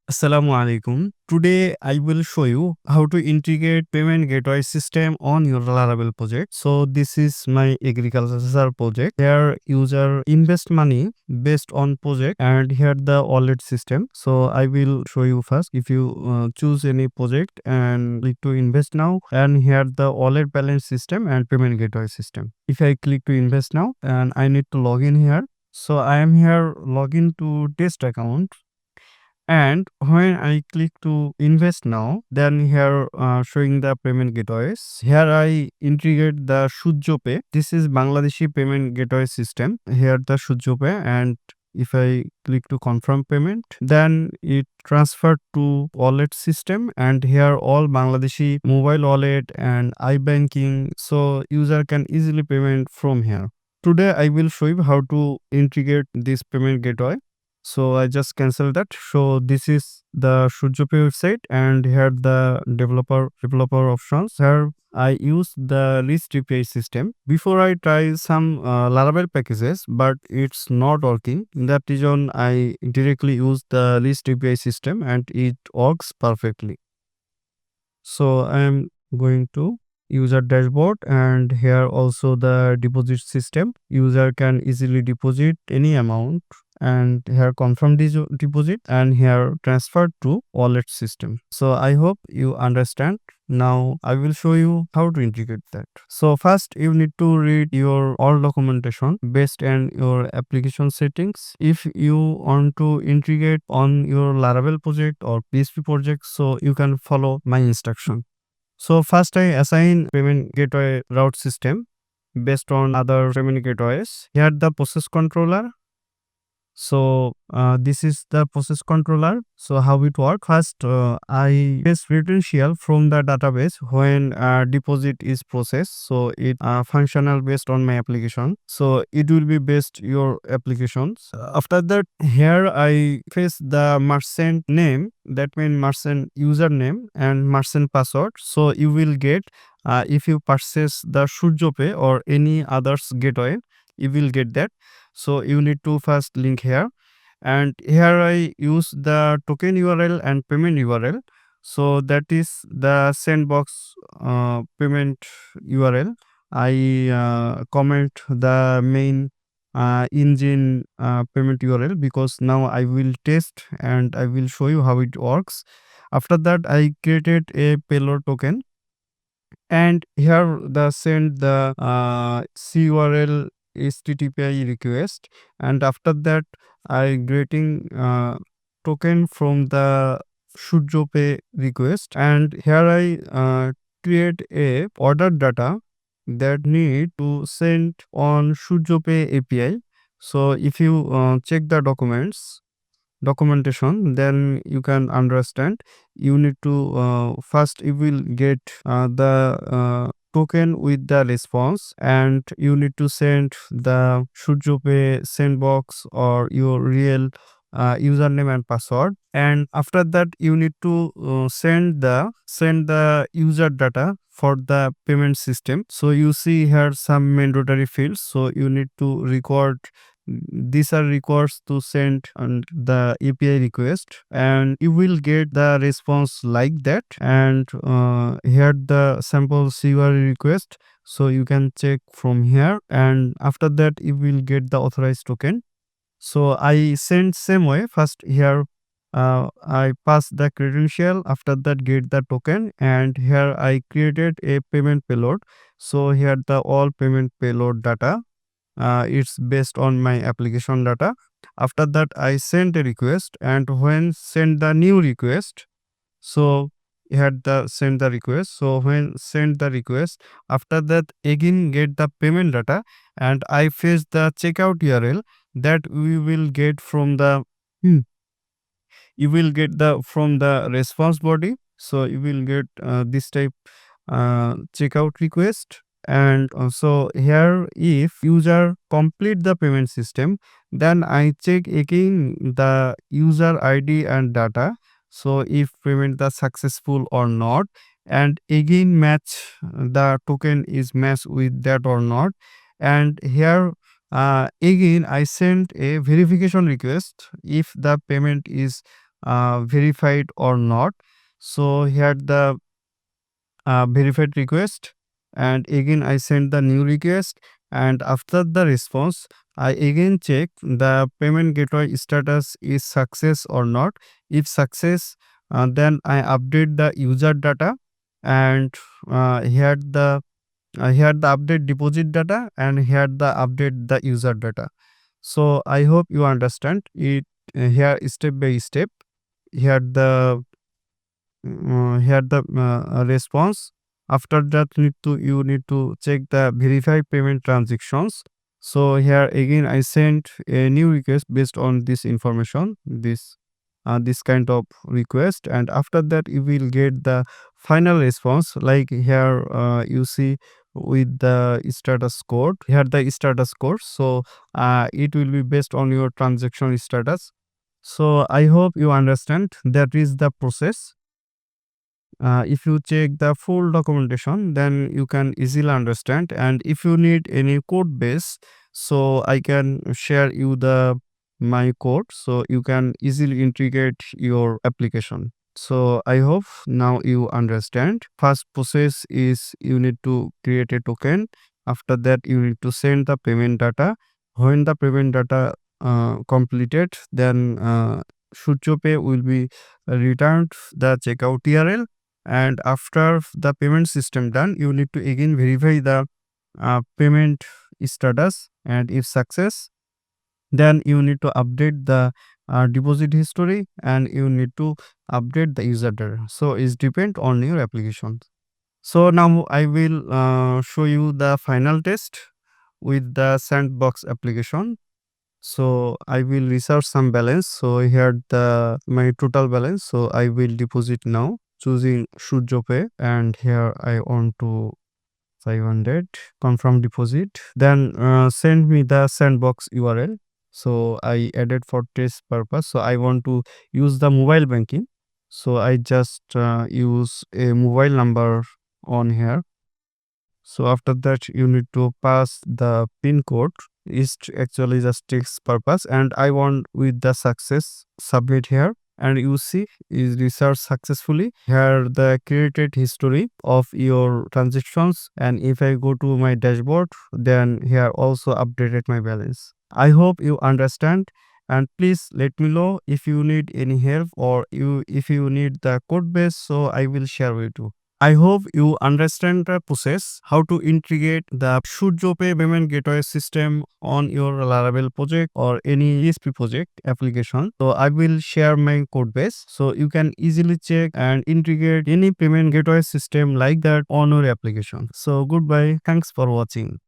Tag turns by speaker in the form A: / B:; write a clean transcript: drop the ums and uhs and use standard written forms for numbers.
A: Assalamu alaikum. Today I will show you how to integrate payment gateway system on your Laravel project. So this is my agriculture project. Here user invest money based on project and here the wallet system. So I will show you first. If you choose any project and click to invest now, and here the wallet balance system and payment gateway system. If I click to invest now and I need to log in here. So I am here login to test account, and when I click to invest now, then here showing the payment gateways. Here I integrate the ShurjoPay. This is Bangladeshi payment gateway system. Here the ShurjoPay, and if I click to confirm payment, then it transferred to wallet system, and here all Bangladeshi mobile wallet and iBanking, so user can easily payment from here. Today I will show you how to integrate this payment gateway. So I just cancel that. So this is the ShurjoPay website, and here the developer options. Here I use the RESTful API system. Before I try some Laravel packages, but it's not working. In that reason, I directly use the RESTful API system, and it works perfectly. So I am going to user dashboard, and here also the deposit system. User can easily deposit any amount, and here confirm this deposit, and here transfer to wallet system. So I hope you understand. Now I will show you how to integrate that. So first you need to read your all documentation based on your application settings. If you want to integrate on your Laravel project or PHP project, so you can follow my instruction. So first I assign payment gateway route system based on other payment gateways. Here the process controller. So this is the process controller. So how it works? First, I paste credential from the database when deposit is processed. So it functional based on my application. So it will be based your applications. After that, here I paste the merchant name. That means merchant username and merchant password. So you will get if you purchase the ShurjoPay or any others gateway, you will get that. So you need to first link here, and here I use the token URL and payment URL. So that is the sandbox payment URL. I comment the main engine payment URL because now I will test and I will show you how it works. After that, I created a payload token, and here the send the CURL HTTP request, and after that I getting token from the ShurjoPay request, and here I create a order data that need to send on ShurjoPay API. So if you check the documentation, then you can understand. You need to first you will get the token with the response, and you need to send the ShurjoPay sandbox or your real username and password, and after that you need to send the user data for the payment system. So you see here some mandatory fields, so you need to record. These are requires to send on the API request, and you will get the response like that. And here the sample CURL request, so you can check from here, and after that you will get the authorized token. So I send same way. First here I pass the credential, after that get the token, and here I created a payment payload. So here the all payment payload data, it's based on my application data. After that I send a request, and when send the new request, so had the send the request. So when send the request, after that again get the payment data, and I fetch the checkout URL that we will get from the you will get the from the response body. So you will get this type checkout request. And also here if user complete the payment system, then I check again the user ID and data. So if payment the successful or not, and again match the token is matched with that or not. And here again I send a verification request if the payment is verified or not. So here the verified request, and again I send the new request, and after the response I again check the payment gateway status is success or not. If success, then I update the user data, and here the update deposit data, and here the update the user data. So I hope you understand it. Here step by step, here the response. After that you need to check the verify payment transactions. So here again I sent a new request based on this information, this kind of request, and after that you will get the final response. Like here you see with the status code, here the status code. So it will be based on your transaction status. So I hope you understand that is the process. If you check the full documentation, then you can easily understand. And if you need any code base, so I can share you the my code, so you can easily integrate your application. So I hope now you understand. First process is you need to create a token. After that you need to send the payment data. When the payment data completed, then ShurjoPay will be returned the checkout URL. And after the payment system done, you need to again verify the payment status, and if success, then you need to update the deposit history, and you need to update the user data. So it's depend on your application. So now I will show you the final test with the sandbox application. So I will research some balance. So here the my total balance. So I will deposit now choosing ShurjoPay, and here I want to 500 confirm deposit. Then send me the sandbox URL. So I added for test purpose. So I want to use the mobile banking. So I just use a mobile number on here. So after that you need to pass the pin code. Is actually just text purpose, and I want with the success submit here, and you see is research successfully. Here the created history of your transactions, and if I go to my dashboard, then here also updated my balance. I hope you understand, and please let me know if you need any help, or if you need the code base, so I will share with you. I hope you understand the process, how to integrate the ShurjoPay payment gateway system on your Laravel project or any ESP project application. So I will share my code base, so you can easily check and integrate any payment gateway system like that on your application. So goodbye. Thanks for watching.